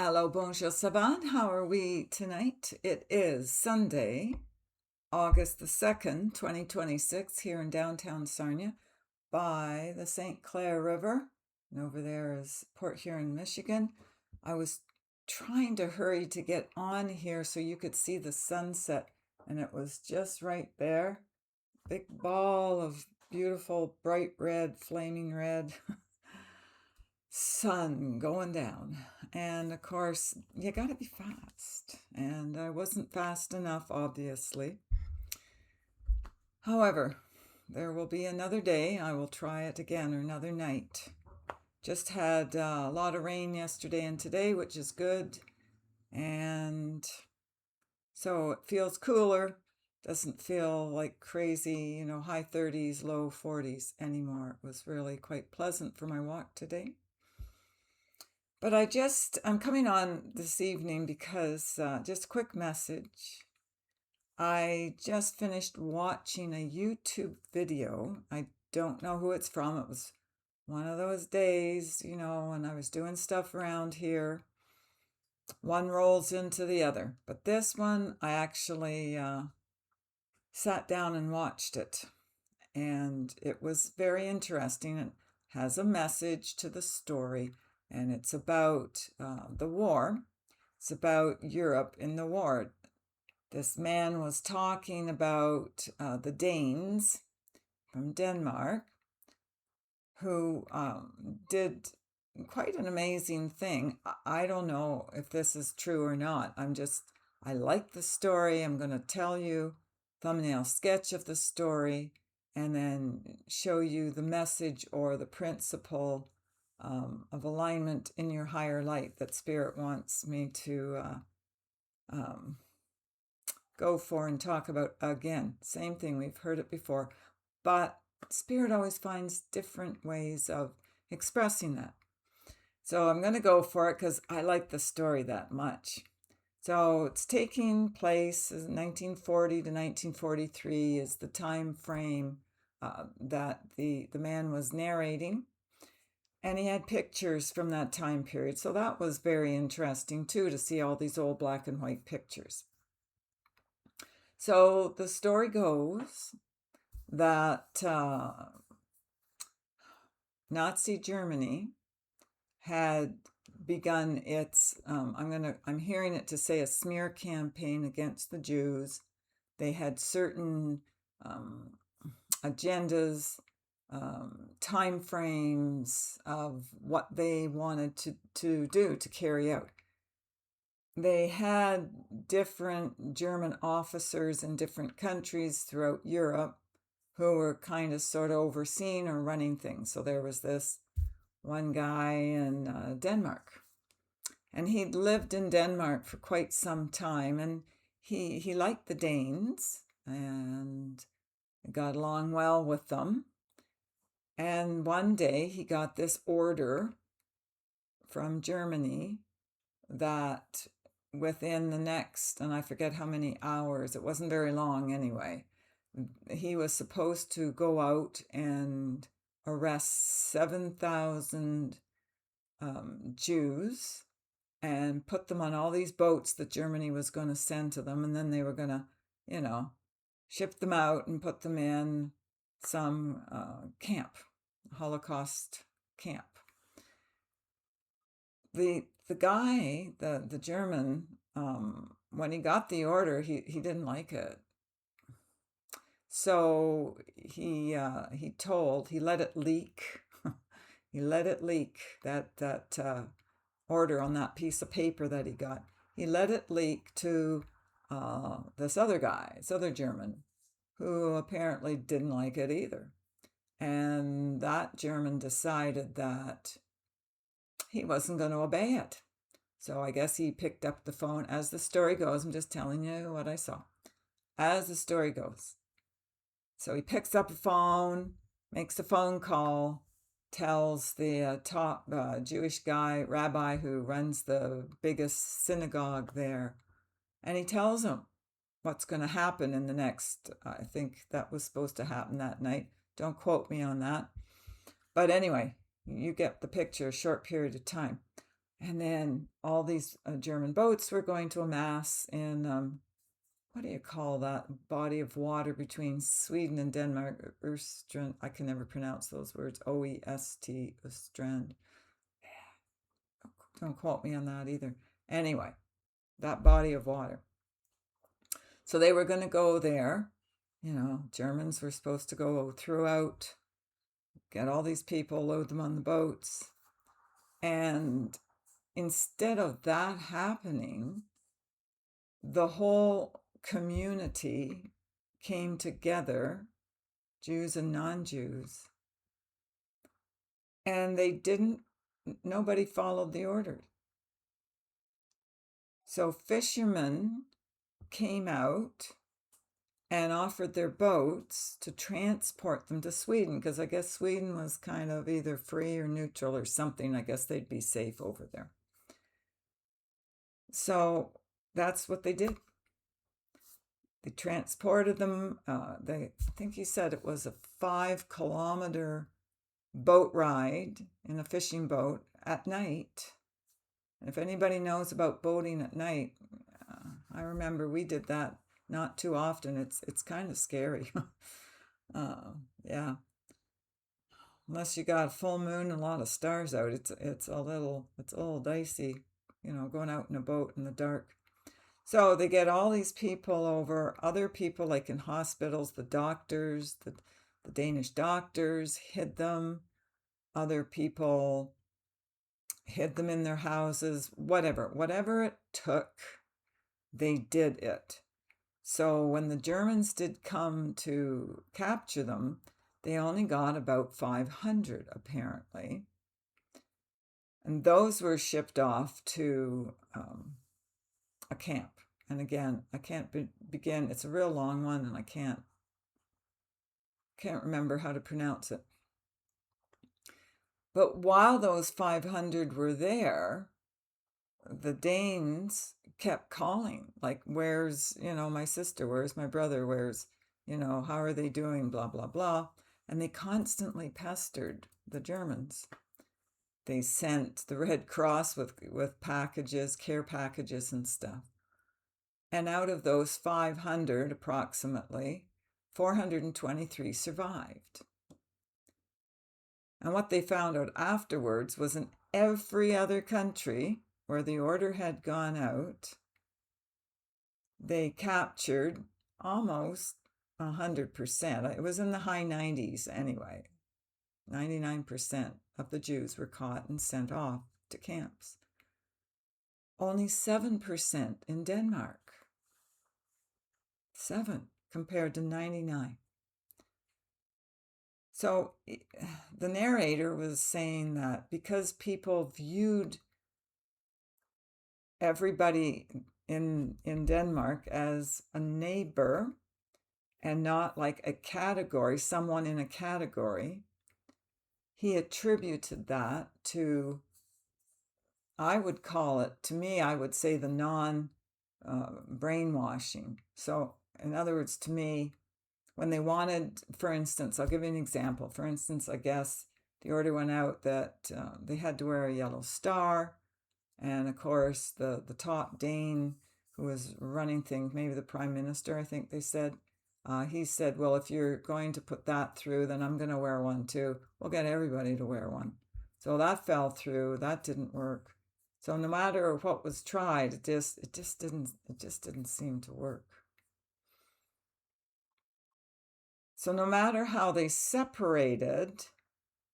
Hello, bonjour, savant. How are we tonight? It is Sunday, August the 2nd, 2026, here in downtown Sarnia by the St. Clair River. And over there is Port Huron, Michigan. I was trying to hurry to get on here so you could see the sunset, and it was just right there. Big ball of beautiful, bright red, flaming red. Sun going down. And of course, you gotta be fast. And I wasn't fast enough, obviously. However, there will be another day. I will try it again, or another night. Just had a lot of rain yesterday and today, which is good. And so it feels cooler. Doesn't feel like crazy, high 30s, low 40s anymore. It was really quite pleasant for my walk today. But I'm coming on this evening because, just a quick message. I just finished watching a YouTube video. I don't know who it's from. It was one of those days, when I was doing stuff around here. One rolls into the other. But this one, I actually sat down and watched it. And it was very interesting. It has a message to the story. And it's about the war. It's about Europe in the war. This man was talking about the Danes from Denmark who did quite an amazing thing. I don't know if this is true or not. I like the story. I'm going to tell you thumbnail sketch of the story and then show you the message or the principle of alignment in your higher light that Spirit wants me to go for and talk about again. Same thing, we've heard it before, but Spirit always finds different ways of expressing that. So I'm going to go for it because I like the story that much. So it's taking place 1940 to 1943 is the time frame that the man was narrating. And he had pictures from that time period. So that was very interesting, too, to see all these old black and white pictures. So the story goes that Nazi Germany had begun its, I'm hearing it to say a smear campaign against the Jews. They had certain agendas, time frames of what they wanted to do, to carry out. They had different German officers in different countries throughout Europe who were kind of sort of overseeing or running things. So there was this one guy in Denmark, and he'd lived in Denmark for quite some time, and he liked the Danes and got along well with them. And one day he got this order from Germany that within the next, and I forget how many hours, it wasn't very long anyway, he was supposed to go out and arrest 7,000 Jews and put them on all these boats that Germany was going to send to them, and then they were going to, ship them out and put them in some camp, Holocaust camp. The guy, the German, when he got the order, he didn't like it. So he let it leak. He let it leak, that order on that piece of paper that he got. He let it leak to this other guy, this other German, who apparently didn't like it either. And that German decided that he wasn't going to obey it. So I guess he picked up the phone. As the story goes, I'm just telling you what I saw. As the story goes. So he picks up the phone, makes a phone call, tells the top Jewish guy, rabbi who runs the biggest synagogue there, and he tells him what's going to happen in the next, I think that was supposed to happen that night. Don't quote me on that. But anyway, you get the picture, a short period of time. And then all these German boats were going to amass in, what do you call that body of water between Sweden and Denmark? Östrand. I can never pronounce those words. OEST, Östrand. Don't quote me on that either. Anyway, that body of water. So they were going to go there. Germans were supposed to go throughout, get all these people, load them on the boats. And instead of that happening, the whole community came together, Jews and non-Jews, and nobody followed the orders. So fishermen came out and offered their boats to transport them to Sweden, because I guess Sweden was kind of either free or neutral or something. I guess they'd be safe over there. So that's what they did. They transported them. I think he said it was a 5-kilometer boat ride in a fishing boat at night. And if anybody knows about boating at night, I remember we did that not too often. It's kind of scary. Yeah. Unless you got a full moon and a lot of stars out, it's a little dicey, going out in a boat in the dark. So they get all these people over, other people like in hospitals, the doctors, the Danish doctors hid them, other people hid them in their houses, whatever it took, they did it. So when the Germans did come to capture them, they only got about 500 apparently. And those were shipped off to a camp. And again, I can't begin. It's a real long one, and I can't remember how to pronounce it. But while those 500 were there, the Danes kept calling, like, where's, my sister, where's my brother, where's, how are they doing, blah, blah, blah. And they constantly pestered the Germans. They sent the Red Cross with packages, care packages and stuff. And out of those 500, approximately, 423 survived. And what they found out afterwards was in every other country where the order had gone out, they captured almost 100%. It was in the high 90s anyway. 99% of the Jews were caught and sent off to camps. Only 7% in Denmark. 7 compared to 99. So the narrator was saying that because people viewed everybody in Denmark as a neighbor and not like a category, someone in a category, he attributed that to, I would call it, to me, I would say the non-brainwashing. So in other words, to me, when they wanted, for instance, I'll give you an example. For instance, I guess the order went out that they had to wear a yellow star. And of course, the top Dane who was running things, maybe the prime minister, I think they said, he said, well, if you're going to put that through, then I'm going to wear one too. We'll get everybody to wear one. So that fell through. That didn't work. So no matter what was tried, it just didn't seem to work. So no matter how they separated,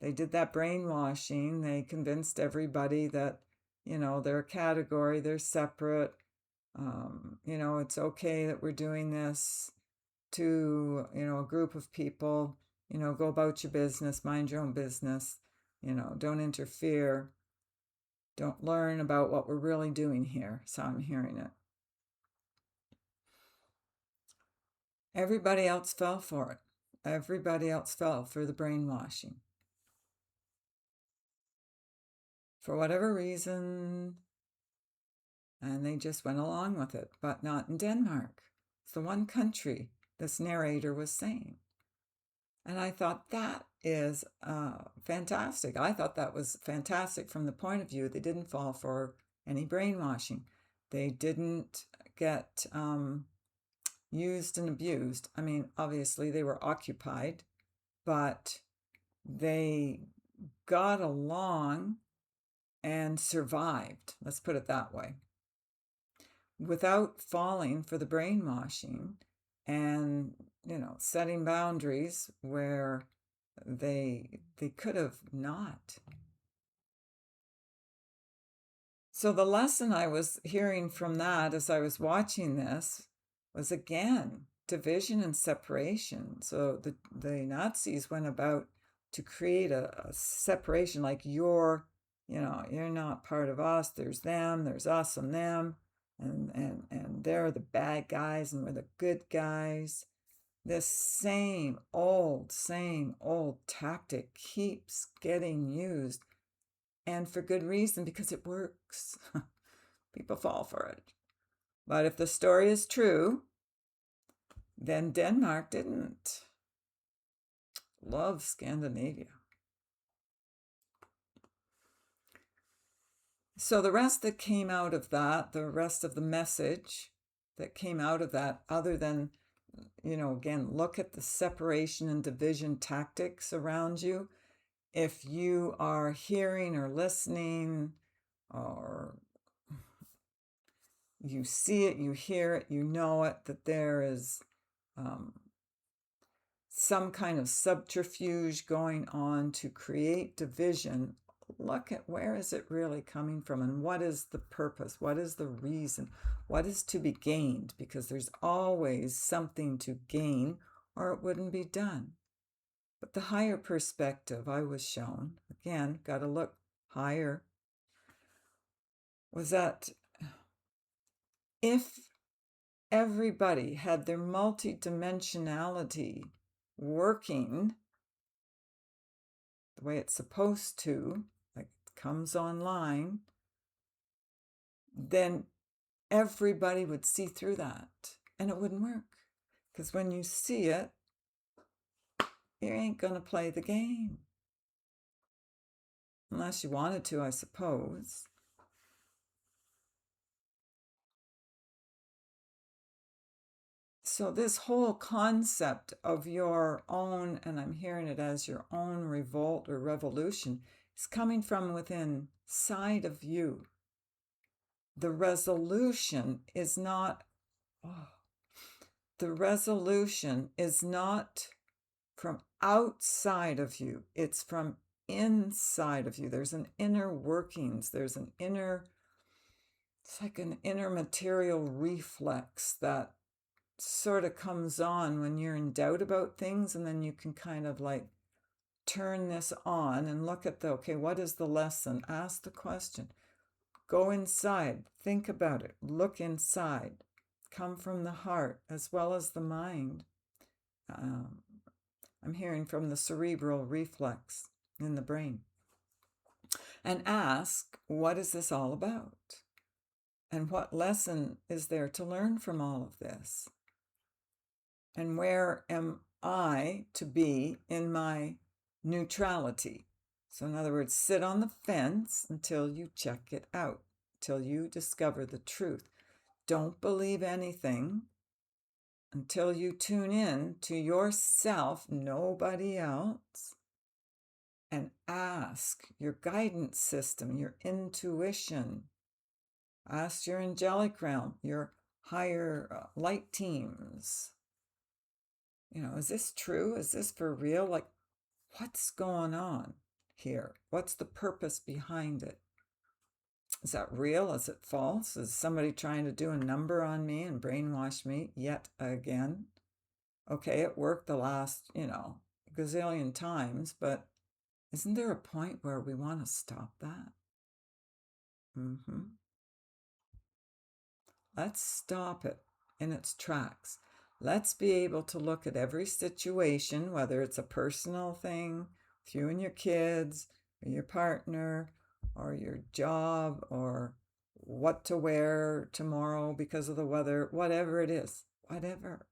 they did that brainwashing. They convinced everybody that, they're a category, they're separate. It's okay that we're doing this to, a group of people, go about your business, mind your own business, don't interfere. Don't learn about what we're really doing here. So I'm hearing it. Everybody else fell for it. Everybody else fell for the brainwashing. For whatever reason, and they just went along with it, but not in Denmark. It's the one country this narrator was saying. And I thought that is fantastic. I thought that was fantastic from the point of view they didn't fall for any brainwashing. They didn't get used and abused. I mean, obviously they were occupied, but they got along and survived. Let's put it that way. Without falling for the brainwashing and, setting boundaries where they could have not. So the lesson I was hearing from that as I was watching this was, again, division and separation. So the Nazis went about to create a separation, like you're not part of us, there's them, there's us and them, and they're the bad guys and we're the good guys. This same old tactic keeps getting used, and for good reason, because it works. People fall for it. But if the story is true, then Denmark didn't love Scandinavia. So the rest that came out of that, the rest of the message that came out of that, other than, again, look at the separation and division tactics around you. If you are hearing or listening, or you see it, you hear it, you know it, that there is some kind of subterfuge going on to create division, look at where is it really coming from and what is the purpose, what is the reason, what is to be gained, because there's always something to gain or it wouldn't be done. But the higher perspective I was shown, again, got to look higher, was that if everybody had their multidimensionality working the way it's supposed to, like it comes online, then everybody would see through that and it wouldn't work. Because when you see it, you ain't going to play the game. Unless you wanted to, I suppose. So this whole concept of your own, and I'm hearing it as your own revolt or revolution, is coming from within side of you. The resolution is not from outside of you. It's from inside of you. There's an inner workings. It's like an inner material reflex that sort of comes on when you're in doubt about things, and then you can kind of like turn this on and look at okay, what is the lesson? Ask the question. Go inside, think about it, look inside, come from the heart as well as the mind. I'm hearing from the cerebral reflex in the brain. And ask, what is this all about? And what lesson is there to learn from all of this? And where am I to be in my neutrality? So in other words, sit on the fence until you check it out, till you discover the truth. Don't believe anything until you tune in to yourself, nobody else, and ask your guidance system, your intuition. Ask your angelic realm, your higher light teams. Is this true? Is this for real? Like, what's going on here? What's the purpose behind it? Is that real? Is it false? Is somebody trying to do a number on me and brainwash me yet again? Okay, it worked the last, gazillion times, but isn't there a point where we want to stop that? Let's stop it in its tracks. Let's be able to look at every situation, whether it's a personal thing with you and your kids, or your partner, or your job, or what to wear tomorrow because of the weather, whatever it is, whatever.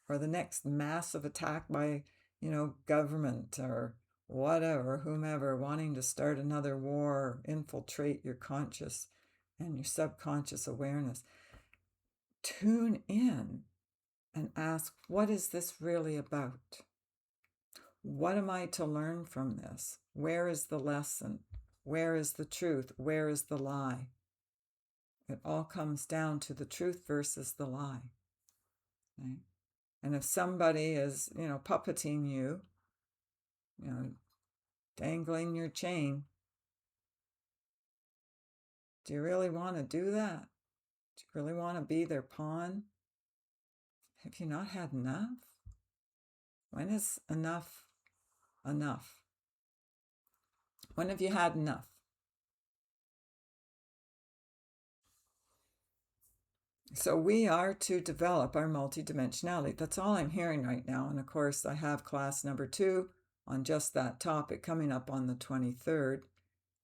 Or the next massive attack by, government or whatever, whomever, wanting to start another war, infiltrate your conscious and your subconscious awareness. Tune in and ask, what is this really about? What am I to learn from this? Where is the lesson? Where is the truth? Where is the lie? It all comes down to the truth versus the lie. Okay? And if somebody is, puppeting you, dangling your chain, do you really want to do that? Do you really want to be their pawn? Have you not had enough? When is enough enough? When have you had enough? So we are to develop our multidimensionality. That's all I'm hearing right now. And of course, I have class number 2 on just that topic coming up on the 23rd.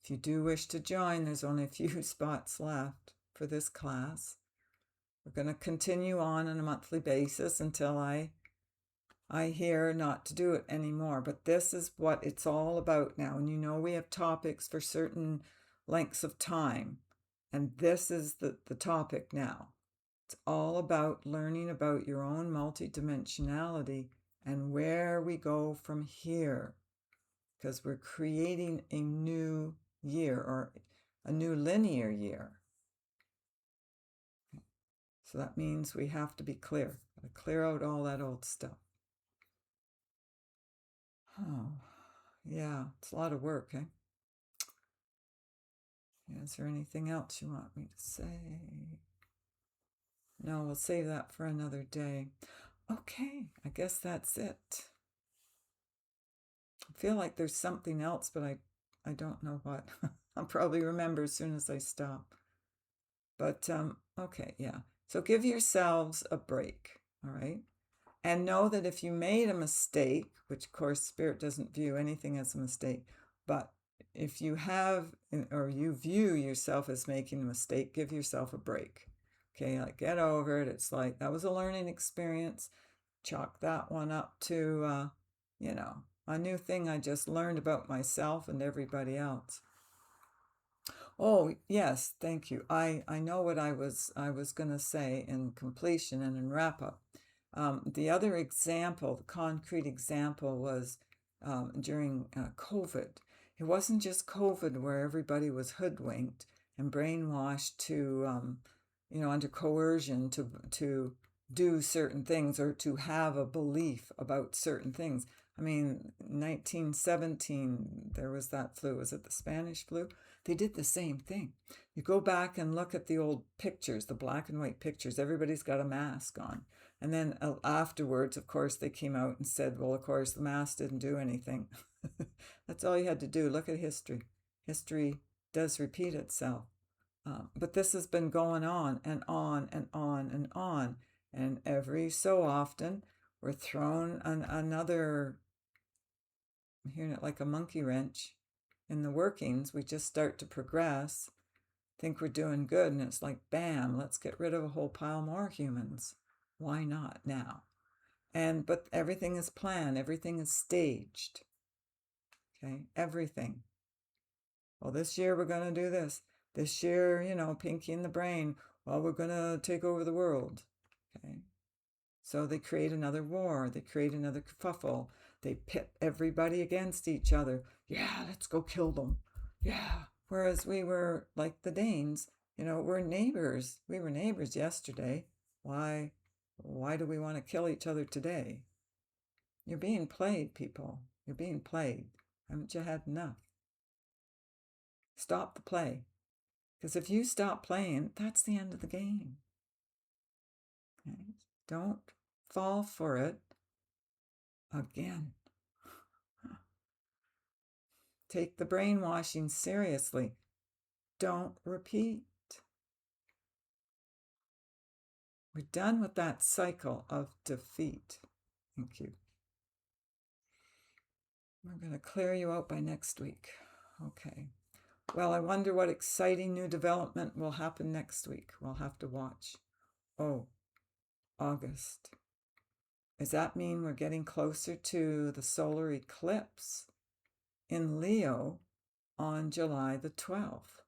If you do wish to join, there's only a few spots left for this class. We're going to continue on a monthly basis until I hear not to do it anymore. But this is what it's all about now. And we have topics for certain lengths of time. And this is the topic now. It's all about learning about your own multidimensionality and where we go from here. Because we're creating a new year or a new linear year. So that means we have to be clear. Gotta clear out all that old stuff. Oh, yeah, it's a lot of work, eh? Is there anything else you want me to say? No, we'll save that for another day. Okay, I guess that's it. I feel like there's something else, but I don't know what. I'll probably remember as soon as I stop. But, okay, yeah. So give yourselves a break, all right? And know that if you made a mistake, which of course Spirit doesn't view anything as a mistake, but if you have, or you view yourself as making a mistake, give yourself a break. Okay, like get over it. It's like, that was a learning experience. Chalk that one up to, a new thing I just learned about myself and everybody else. Oh, yes, thank you. I know what I was going to say in completion and in wrap up. The other example, the concrete example, was during COVID. It wasn't just COVID where everybody was hoodwinked and brainwashed to, under coercion to do certain things or to have a belief about certain things. I mean, 1917, there was that flu. Was it the Spanish flu? They did the same thing. You go back and look at the old pictures, the black and white pictures. Everybody's got a mask on. And then afterwards, of course, they came out and said, well, of course, the mask didn't do anything. That's all you had to do. Look at history. History does repeat itself. But this has been going on and on and on and on. And every so often, we're thrown another, I'm hearing it like a monkey wrench in the workings. We just start to progress, think we're doing good, and it's like, bam, let's get rid of a whole pile more humans. Why not now? But everything is planned, everything is staged. Okay, everything. Well, this year we're going to do this. This year, Pinky in the brain, well, we're going to take over the world. Okay. So they create another war. They create another kerfuffle. They pit everybody against each other. Yeah, let's go kill them. Yeah. Whereas we were like the Danes, we're neighbors. We were neighbors yesterday. Why do we want to kill each other today? You're being played, people. You're being played. Haven't you had enough? Stop the play. Because if you stop playing, that's the end of the game. Okay? Don't fall for it again. Take the brainwashing seriously. Don't repeat. We're done with that cycle of defeat. Thank you. We're going to clear you out by next week. Okay. Well, I wonder what exciting new development will happen next week. We'll have to watch. Oh, August. Does that mean we're getting closer to the solar eclipse in Leo on July the 12th?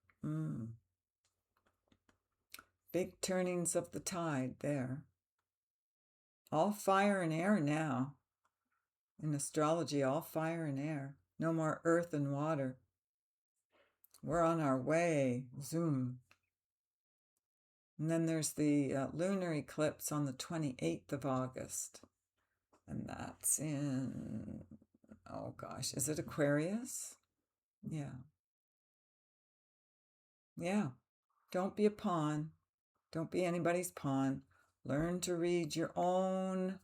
Big turnings of the tide there. All fire and air now. In astrology, all fire and air. No more earth and water. We're on our way. Zoom. And then there's the lunar eclipse on the 28th of August. And that's in, oh gosh, is it Aquarius? Yeah. Yeah. Don't be a pawn. Don't be anybody's pawn. Learn to read your own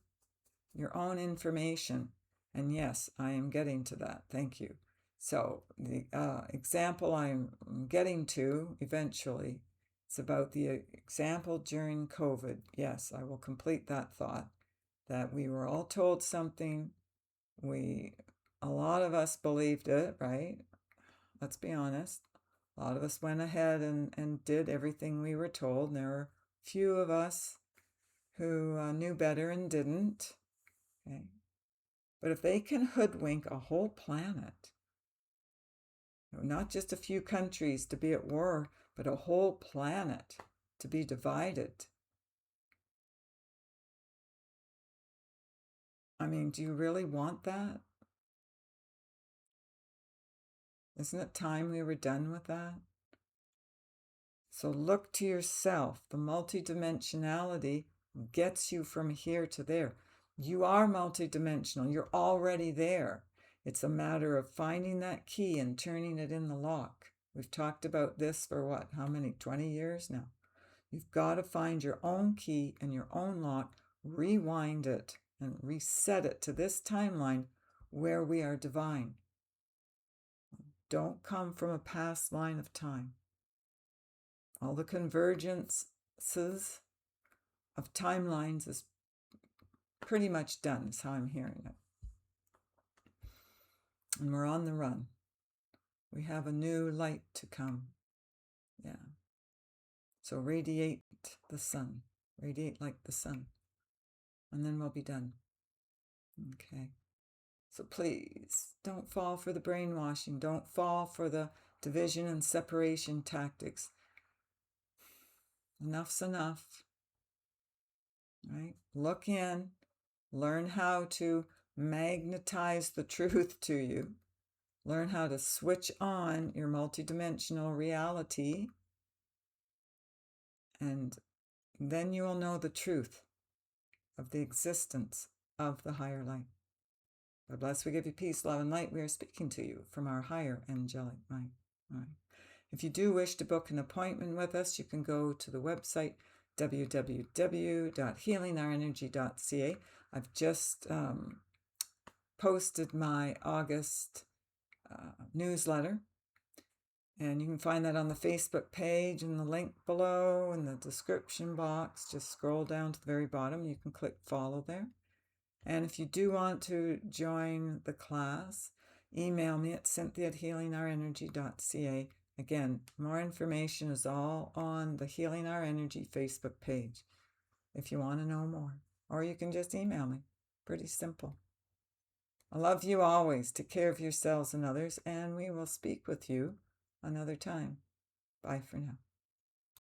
information. And yes, I am getting to that. Thank you. So the example I'm getting to eventually, it's about the example during COVID. Yes, I will complete that thought, that we were all told something. A lot of us believed it, right? Let's be honest. A lot of us went ahead and did everything we were told. And there were a few of us who knew better and didn't. Okay. But if they can hoodwink a whole planet, not just a few countries to be at war, but a whole planet to be divided. I mean, do you really want that? Isn't it time we were done with that? So look to yourself. The multidimensionality gets you from here to there. You are multidimensional. You're already there. It's a matter of finding that key and turning it in the lock. We've talked about this for what? How many? 20 years now. You've got to find your own key and your own lock, rewind it, and reset it to this timeline where we are divine. Don't come from a past line of time. All the convergences of timelines is pretty much done, is how I'm hearing it. And we're on the run. We have a new light to come. Yeah. So radiate the sun. Radiate like the sun. And then we'll be done. Okay. So please, don't fall for the brainwashing. Don't fall for the division and separation tactics. Enough's enough. Right? Look in. Learn how to magnetize the truth to you. Learn how to switch on your multidimensional reality. And then you will know the truth of the existence of the higher light. God bless. We give you peace, love, and light. We are speaking to you from our higher angelic mind. All right. If you do wish to book an appointment with us, you can go to the website www.healingourenergy.ca. I've just posted my August newsletter, and you can find that on the Facebook page and the link below in the description box. Just scroll down to the very bottom. You can click follow there. And if you do want to join the class, email me at cynthia@healingourenergy.ca. Again, more information is all on the Healing Our Energy Facebook page if you want to know more. Or you can just email me. Pretty simple. I love you always. Take care of yourselves and others, and we will speak with you another time. Bye for now.